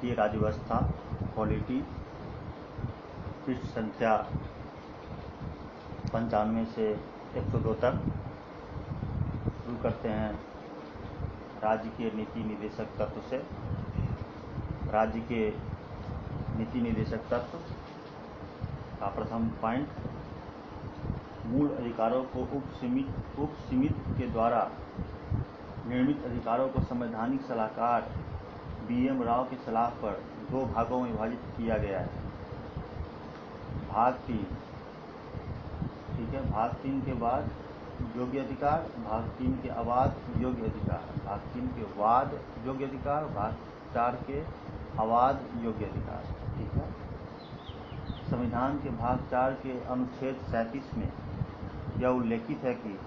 भारतीय राज्य व्यवस्था पॉलिटी पृष्ठ संख्या 95 से 102 तक। शुरू करते हैं राज्य के नीति निदेशक तत्व से। राज्य के नीति निदेशक तत्व का प्रथम पॉइंट, मूल अधिकारों को उपसीमित के द्वारा निर्मित अधिकारों को संवैधानिक सलाहकार BM राव की सलाह पर 2 भागों में विभाजित किया गया है। भाग 3, ठीक है। भाग 3 के बाद योग्य अधिकार, भाग 3 के अवाध योग्य अधिकार, भाग 3 के वाद योग्य अधिकार, भाग 4 के अवाध योग्य अधिकार, ठीक है। संविधान के भाग 4 के अनुच्छेद 37 में यह उल्लेखित है कि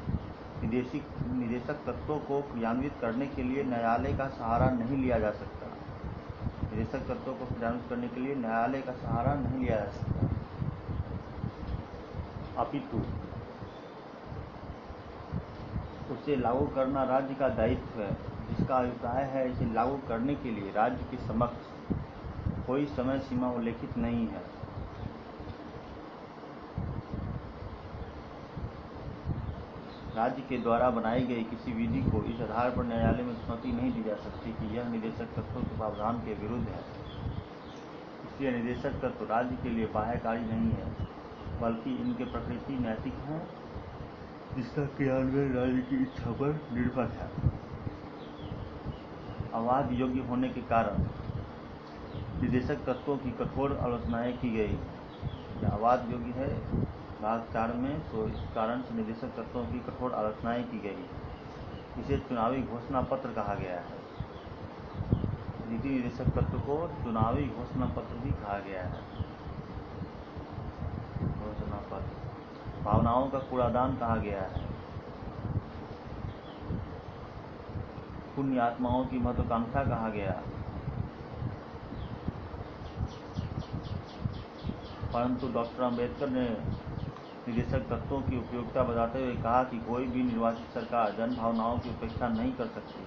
निदेशक तत्वों को क्रियान्वित करने के लिए न्यायालय का सहारा नहीं लिया जा सकता। निदेशक तत्वों को क्रियान्वित करने के लिए न्यायालय का सहारा नहीं लिया जा सकता, अपितु उसे लागू करना राज्य का दायित्व है, जिसका अभिप्राय है इसे लागू करने के लिए राज्य के समक्ष कोई समय सीमा उल्लेखित नहीं है। राज्य के द्वारा बनाई गई किसी विधि को इस आधार पर न्यायालय में चुनौती नहीं दी जा सकती कि यह निदेशक तत्वों के प्रावधान के विरुद्ध है। इसलिए निदेशक तत्व राज्य के लिए बाह्यकारी नहीं है, बल्कि इनके प्रकृति नैतिक हैं, जिसका क्रियान्वयन राज्य की इच्छा पर निर्भर है। अवाध योग्य होने के कारण निदेशक तत्वों की कठोर आलोचनाएं की गई। यह अवाध योग्य है भाग 4 में, तो इस कारण से निदेशक तत्वों की कठोर आलोचनाएं की गई। इसे चुनावी घोषणा पत्र कहा गया है। नीति निदेशक तत्व को चुनावी घोषणा पत्र भी कहा गया है। घोषणा पत्र भावनाओं का कूड़ादान कहा गया है। पुण्य आत्माओं की महत्वाकांक्षा कहा गया। परंतु डॉक्टर अम्बेडकर ने निदेशक तत्वों की उपयोगिता बताते हुए कहा कि कोई भी निर्वाचित सरकार जन भावनाओं की उपेक्षा नहीं कर सकती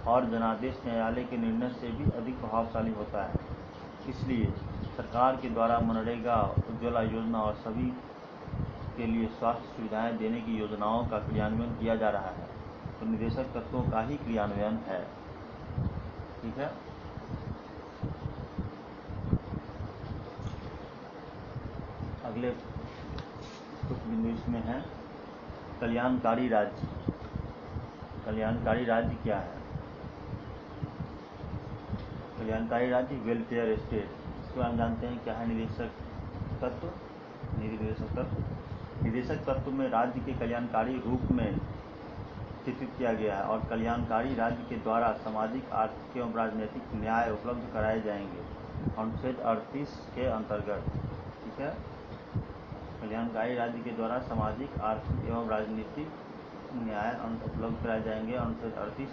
और जनादेश न्यायालय के निर्णय से भी अधिक प्रभावशाली होता है। इसलिए सरकार के द्वारा मनरेगा, उज्ज्वला योजना और सभी के लिए स्वास्थ्य सुविधाएं देने की योजनाओं का क्रियान्वयन किया जा रहा है, तो निदेशक तत्वों का ही क्रियान्वयन है, ठीक है। अगले कुछ बिंदु इसमें है। कल्याणकारी राज्य। कल्याणकारी राज्य क्या है? कल्याणकारी राज्य वेलफेयर स्टेट। इसको हम जानते हैं क्या है निदेशक तत्व। निदेशक तत्व, निदेशक तत्व में राज्य के कल्याणकारी रूप में चित्रित किया गया है और कल्याणकारी राज्य के द्वारा सामाजिक, आर्थिक एवं राजनीतिक न्याय उपलब्ध कराए जाएंगे अनुच्छेद 38 के अंतर्गत, ठीक है। कल्याणकारी राज्य के द्वारा सामाजिक, आर्थिक एवं राजनीतिक न्याय उपलब्ध कराए जाएंगे अनुच्छेद 38।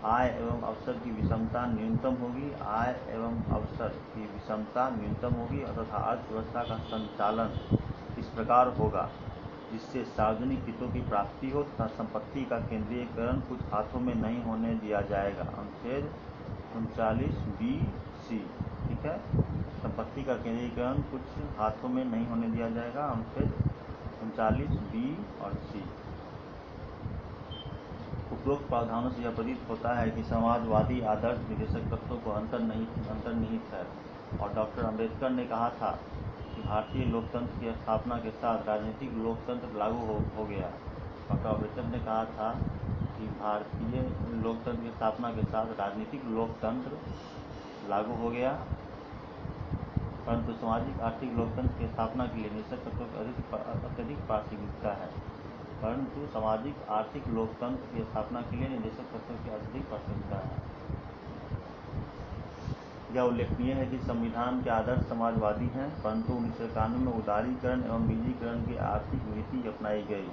आय एवं अवसर की विषमता न्यूनतम होगी। आय एवं अवसर की विषमता न्यूनतम होगी तथा अर्थव्यवस्था का संचालन इस प्रकार होगा जिससे सार्वजनिक हितों की प्राप्ति हो तथा संपत्ति का केंद्रीयकरण कुछ हाथों में नहीं होने दिया जाएगा अनुच्छेद 39B(c), ठीक है। संपत्ति का केंद्रीयकरण कुछ हाथों में नहीं होने दिया जाएगा अनुच्छेद 39B और C। उपरोक्त प्रावधानों से यह प्रतीत होता है कि समाजवादी आदर्श निदेशक तत्वों को अंतर्निहित है और डॉक्टर अम्बेडकर ने कहा था कि भारतीय लोकतंत्र की स्थापना के साथ राजनीतिक लोकतंत्र लागू हो गया। डॉक्टर अम्बेडकर ने कहा था कि भारतीय लोकतंत्र की स्थापना के साथ राजनीतिक लोकतंत्र लागू हो गया, परंतु सामाजिक आर्थिक लोकतंत्र की स्थापना के लिए निदेशक तत्वों की अत्यधिक प्रासंगिकता है। परंतु सामाजिक आर्थिक लोकतंत्र की स्थापना के लिए निदेशक तत्वों की अत्यधिक प्रासंगिकता है। यह उल्लेखनीय है कि संविधान के आदर्श समाजवादी हैं, परंतु 1991 में उदारीकरण एवं निजीकरण की आर्थिक नीति अपनाई गई।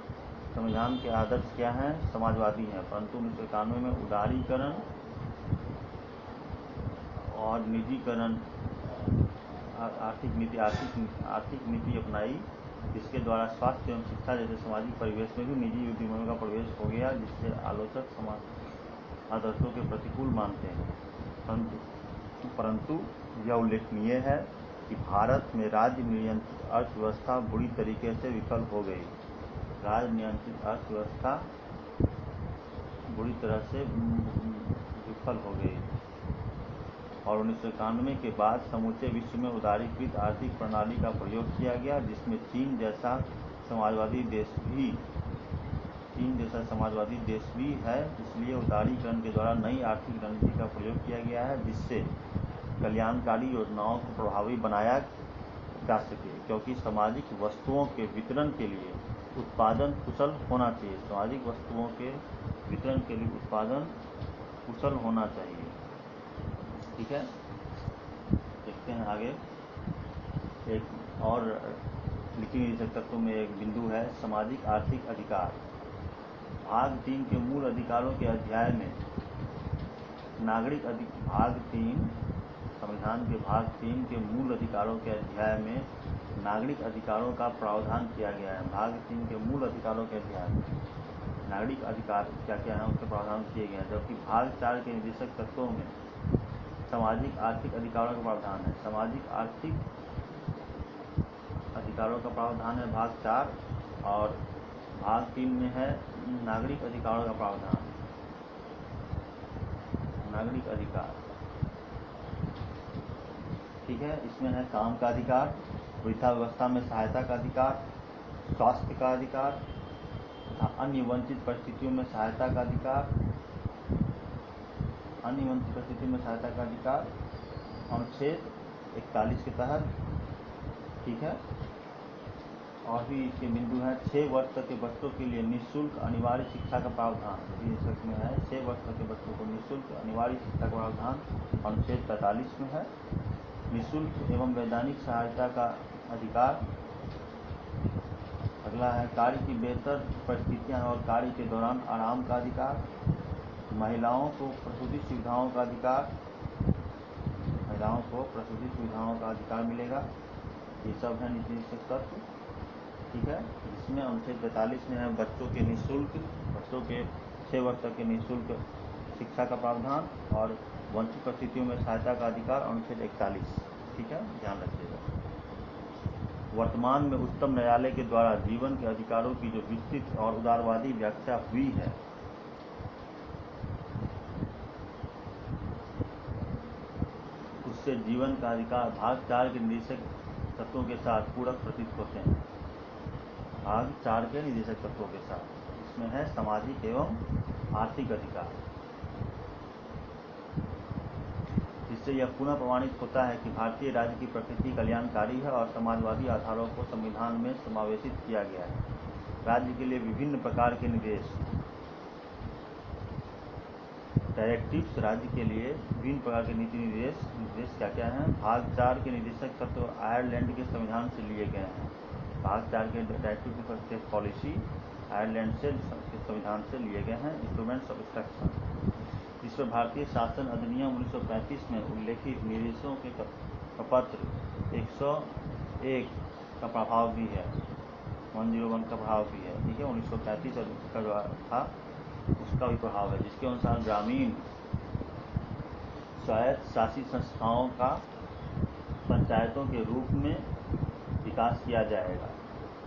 संविधान के आदर्श क्या हैं? समाजवादी हैं, परंतु 1991 में उदारीकरण और निजीकरण आर्थिक नीति अपनाई, जिसके द्वारा स्वास्थ्य एवं शिक्षा जैसे सामाजिक परिवेश में भी निजी उद्यमियों का प्रवेश हो गया, जिससे आलोचक समाज आदर्शों के प्रतिकूल मानते हैं। परंतु परंतु यह उल्लेखनीय है कि भारत में राज्य नियंत्रित अर्थव्यवस्था बुरी तरीके से विफल हो गई। राज्य नियंत्रित अर्थव्यवस्था बुरी तरह से विफल हो गई और 1991 के बाद समूचे विश्व में उदारीकृत आर्थिक प्रणाली का प्रयोग किया गया, जिसमें चीन जैसा समाजवादी देश भी है। इसलिए उदारीकरण के द्वारा नई आर्थिक रणनीति का प्रयोग किया गया है, जिससे कल्याणकारी योजनाओं को प्रभावी बनाया जा सके, क्योंकि सामाजिक वस्तुओं के वितरण के लिए उत्पादन कुशल होना चाहिए। सामाजिक वस्तुओं के वितरण के लिए उत्पादन कुशल होना चाहिए। ठीक है, देखते हैं आगे। एक और नीति निदेशक तत्वों में एक बिंदु है सामाजिक आर्थिक अधिकार। भाग 3 के मूल अधिकारों के अध्याय में संविधान के भाग 3 के मूल अधिकारों के अध्याय में नागरिक अधिकारों का प्रावधान किया गया है। भाग 3 के मूल अधिकारों के अध्याय में नागरिक अधिकार क्या क्या है उसके प्रावधान किए गए हैं, जबकि भाग 4 के निदेशक तत्वों में सामाजिक आर्थिक अधिकारों का प्रावधान है। सामाजिक आर्थिक अधिकारों का प्रावधान है भाग 4 और भाग 3 में है नागरिक अधिकारों का प्रावधान। नागरिक अधिकार, ठीक है, इसमें है काम का अधिकार, वृद्धावस्था में सहायता का अधिकार, स्वास्थ्य का अधिकार तथा अन्य वंचित परिस्थितियों में सहायता का अधिकार। अनुच्छेद 41 के तहत, ठीक है। और भी इसके बिंदु हैं 6 वर्ष तक के बच्चों के लिए निःशुल्क अनिवार्य शिक्षा का प्रावधान। इसमें है 6 वर्ष तक के बच्चों को निःशुल्क अनिवार्य शिक्षा का प्रावधान अनुच्छेद 45 में है। निःशुल्क एवं वैधानिक सहायता का अधिकार। अगला है कार्य की बेहतर परिस्थितियां और कार्य के दौरान आराम का अधिकार। महिलाओं को प्रसूति सुविधाओं का अधिकार, महिलाओं को प्रसूति सुविधाओं का अधिकार मिलेगा। ये सब है नीति निदेशक तत्व, ठीक है। जिसमें अनुच्छेद 45 में है बच्चों के 6 वर्ष तक के निःशुल्क शिक्षा का प्रावधान और वंचित परिस्थितियों में सहायता का अधिकार अनुच्छेद 41, ठीक है, ध्यान रखिएगा। वर्तमान में उच्चतम न्यायालय के द्वारा जीवन के अधिकारों की जो विस्तृत और उदारवादी व्याख्या हुई है, उससे जीवन का अधिकार भाग 4 के निदेशक तत्वों के साथ पूरक प्रतीत होते हैं। भाग 4 के निदेशक तत्वों के साथ इसमें है सामाजिक एवं आर्थिक अधिकार। इससे यह पुनः प्रमाणित होता है कि भारतीय राज्य की प्रकृति कल्याणकारी है और समाजवादी आधारों को संविधान में समावेशित किया गया है। राज्य के लिए विभिन्न प्रकार के निर्देश, डायरेक्टिव्स, राज्य के लिए विभिन्न प्रकार के नीति निर्देश क्या क्या हैं। भाग 4 के निदेशक तत्व आयरलैंड के संविधान से लिए गए हैं। भाग 4 के डायरेक्टिव पॉलिसी आयरलैंड से संविधान से लिए गए हैं। इंस्ट्रूमेंट्स ऑफ इंस्ट्रक्शन, जिस पर भारतीय शासन अधिनियम 1935 में उल्लेखित निर्देशों के पत्र 101 का प्रभाव भी है, 101 का प्रभाव भी है, ठीक है। 1935 का जो था उसका भी प्रभाव है, जिसके अनुसार ग्रामीण स्वायत्त शासित संस्थाओं का पंचायतों के रूप में विकास किया जाएगा।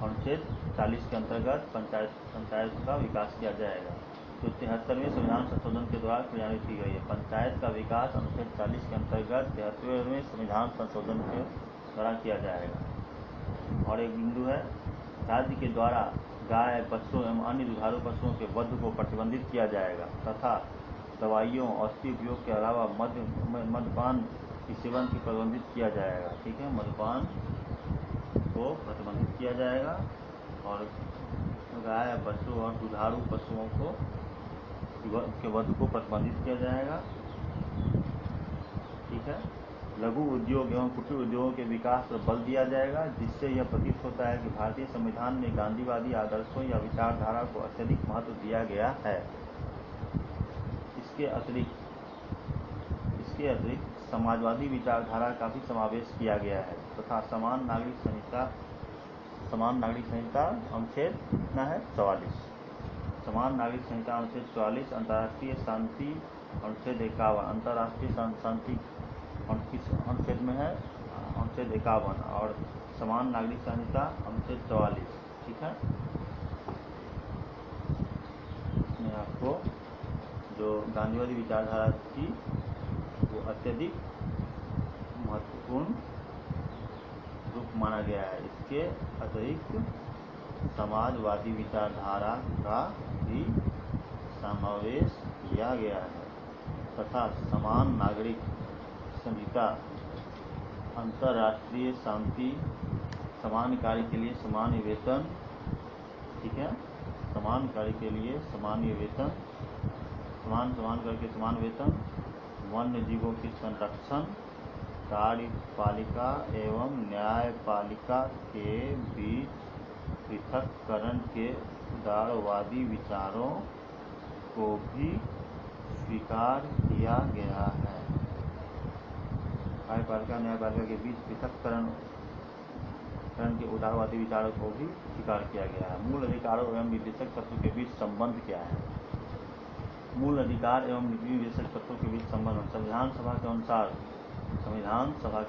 अनुच्छेद 40 के अंतर्गत पंचायतों का विकास किया जाएगा, जो 73वें संविधान संशोधन के द्वारा क्रियान्वित की गई है। पंचायत का विकास अनुच्छेद 40 के अंतर्गत 73वें संविधान संशोधन के द्वारा किया जाएगा। और एक बिंदु है राज्य के द्वारा गाय, बच्चों एवं अन्य दुधारू पशुओं के वध को प्रतिबंधित किया जाएगा तथा दवाइयों, औषधि उपयोग के अलावा मद्यपान की सेवन की प्रतिबंधित किया जाएगा, ठीक है। मद्यपान को प्रतिबंधित किया जाएगा और गाय, बच्चों और दुधारू पशुओं के वध को प्रतिबंधित किया जाएगा, ठीक है। लघु उद्योग एवं कुटीर उद्योगों के विकास पर बल दिया जाएगा, जिससे यह प्रतीत होता है कि भारतीय संविधान में गांधीवादी आदर्शों या विचारधारा को अत्यधिक महत्व दिया गया है। इसके अतिरिक्त समाजवादी विचारधारा का भी समावेश किया गया है तथा समान नागरिक संहिता अनुच्छेद कितना है 44, समान नागरिक संहिता अनुच्छेद 44, अंतर्राष्ट्रीय शांति अनुच्छेद 51, अंतर्राष्ट्रीय शांति किस अनुच्छेद में है? अनुच्छेद 51 और समान नागरिक संहिता अनुच्छेद 44। ठीक है, इसमें आपको जो गांधीवादी विचारधारा थी वो अत्यधिक महत्वपूर्ण रूप माना गया है। इसके अतिरिक्त समाजवादी विचारधारा का भी समावेश किया गया है तथा समान नागरिक संहिता, अंतर्राष्ट्रीय शांति, समान कार्य के लिए समान वेतन, ठीक है, समान कार्य के लिए समान वेतन, समान करके समान वेतन, वन्य जीवों की संरक्षण, कार्यपालिका एवं न्यायपालिका के बीच पृथक्करण के उदारवादी विचारों को भी स्वीकार किया गया है। कार्यपालिका न्यायपालिका के बीच पृथक्करण के उदारवादी विचारों को भी स्वीकार किया गया है। मूल अधिकारों एवं निर्देशक तत्व के बीच संबंध क्या है? मूल अधिकार एवं निर्देशक तत्वों के बीच संबंध संविधान सभा के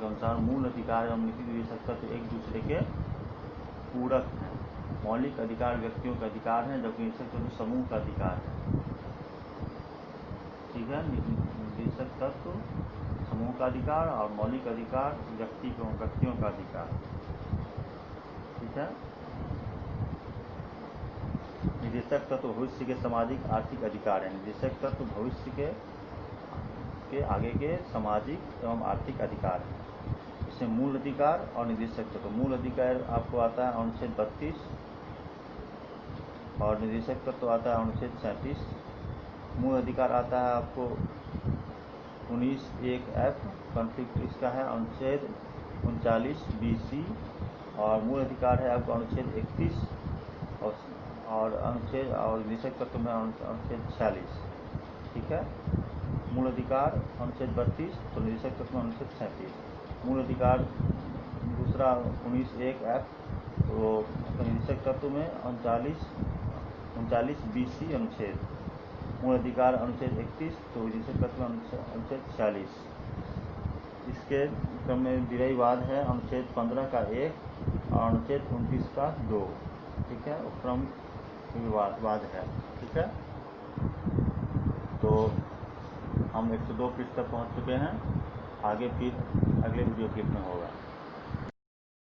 अनुसार मूल अधिकार एवं नीति निर्देशक तत्व एक दूसरे के पूरक हैं। मौलिक अधिकार व्यक्तियों का अधिकार है जबकि निर्देशक तत्व समूह का अधिकार है। ठीक है, निर्देशक तत्व समूह का अधिकार और मौलिक अधिकार व्यक्तियों का अधिकार। ठीक है, निर्देशक तत्व भविष्य के सामाजिक आर्थिक अधिकार है। निर्देशक तत्व भविष्य के आगे के सामाजिक एवं आर्थिक अधिकार है। इसमें मूल अधिकार और निर्देशक तत्व। मूल अधिकार आपको आता है अनुच्छेद 32 और निर्देशक तत्व आता है अनुच्छेद 37। मूल अधिकार आता है आपको 19(1)(f), कॉन्फ्लिक्ट इसका है अनुच्छेद 39(b)(c) और मूल अधिकार है आपको अनुच्छेद 31 और निर्देशक तत्व में अनुच्छेद 46। ठीक है, मूल अधिकार अनुच्छेद 32 तो निर्देशक तत्व में अनुच्छेद 37। मूल अधिकार दूसरा 19(1)(f) तो निर्देशक तत्व में 39(b)(c) अनुच्छेद। मूल अधिकार अनुच्छेद 31 तो निर्देशक तत्व में अनुच्छेद 46। इसके क्रम में विधेयवाद है अनुच्छेद 15 का 1 और अनुच्छेद 29 का 2। ठीक है, उपक्रम विवाद है। ठीक है, तो हम 102 पृष्ठ तक पहुँच चुके हैं। आगे फिर अगले वीडियो क्लिप में होगा।